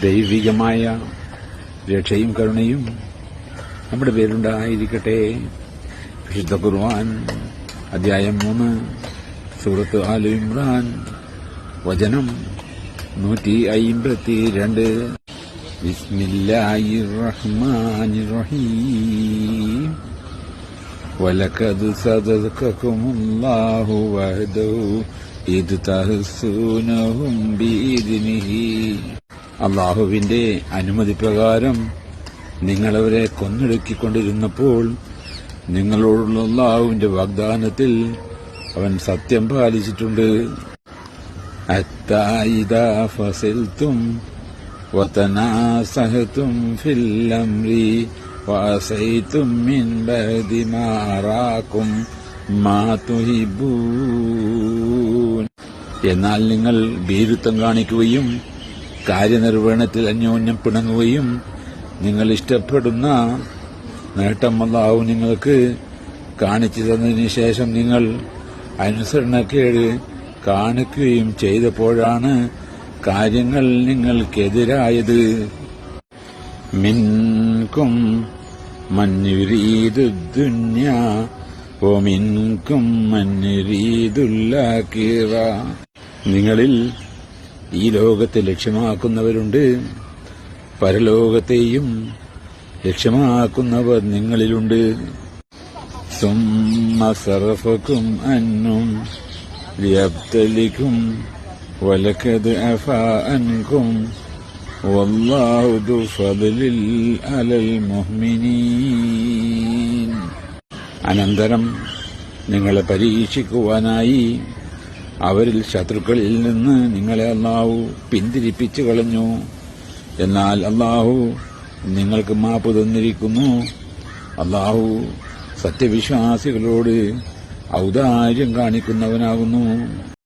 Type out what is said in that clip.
ദൈവികമായ രക്ഷയും കരുണയും നമ്മുടെ പേരുണ്ടായിരിക്കട്ടെ. വിശുദ്ധ ഖുർആൻ അധ്യായം 3 സൂറത്ത് ആൽ ഇമ്രാൻ വചനം 152. ബിസ്മില്ലാഹിർ റഹ്മാനിർ റഹീം. വലഖദ് സദഖകുമുല്ലാഹു വഹദഹു ഇദ് തഹസ്സൂനഹും ബിഇദ്നിഹി. അള്ളാഹുവിന്റെ അനുമതി പ്രകാരം നിങ്ങളവരെ കൊന്നൊടുക്കിക്കൊണ്ടിരുന്നപ്പോൾ നിങ്ങളോടുള്ള അള്ളാഹുവിന്റെ വാഗ്ദാനത്തിൽ അവൻ സത്യം പാലിച്ചിട്ടുണ്ട്. ഹത്താ ഇദാ ഫസിൽതും വതനാസഹതും ഫിൽ അംരി വഅസൈതും മിൻ ബഅദി മാ അറാകും മാ തുഹിബ്ബൂൻ. എന്നാൽ നിങ്ങൾ ഭീരുത്വം കാണിക്കുകയും കാര്യനിർവഹണത്തിൽ അന്യോന്യം പിണങ്ങുകയും നിങ്ങൾ ഇഷ്ടപ്പെടുന്ന നേട്ടം അല്ലാഹു നിങ്ങൾക്ക് കാണിച്ചു തന്നതിന് ശേഷം നിങ്ങൾ അനുസരണക്കേട് കാണിക്കുകയും ചെയ്തപ്പോഴാണ് കാര്യങ്ങൾ നിങ്ങൾക്കെതിരായത്. മിൻകും മൻ യുരീദു ദുനിയാ വമിൻകും മൻ യുരീദുൽ ആഖിറ. നിങ്ങളിൽ ഈ ലോകത്തെ ലക്ഷ്യമാക്കുന്നവരുണ്ട്, പരലോകത്തെയും ലക്ഷ്യമാക്കുന്നവർ നിങ്ങളിലുണ്ട്. സുമ്മ സറഫകും അന്നും ലിയബ്തലികും വലഖദ് അഫാ അൻകും വല്ലാഹു ദു ഫദ്ലിൽ അലൽ മുഅ്മിനീൻ. അനന്തരം നിങ്ങളെ പരീക്ഷിക്കുവാനായി അവരിൽ ശത്രുക്കളിൽ നിന്ന് നിങ്ങളെ അല്ലാഹു പിന്തിരിപ്പിച്ചു കളഞ്ഞു. എന്നാൽ അല്ലാഹു നിങ്ങൾക്ക് മാപ്പ് തന്നിരിക്കുന്നു. അല്ലാഹു സത്യവിശ്വാസികളോട് ഔദാര്യം കാണിക്കുന്നവനാകുന്നു.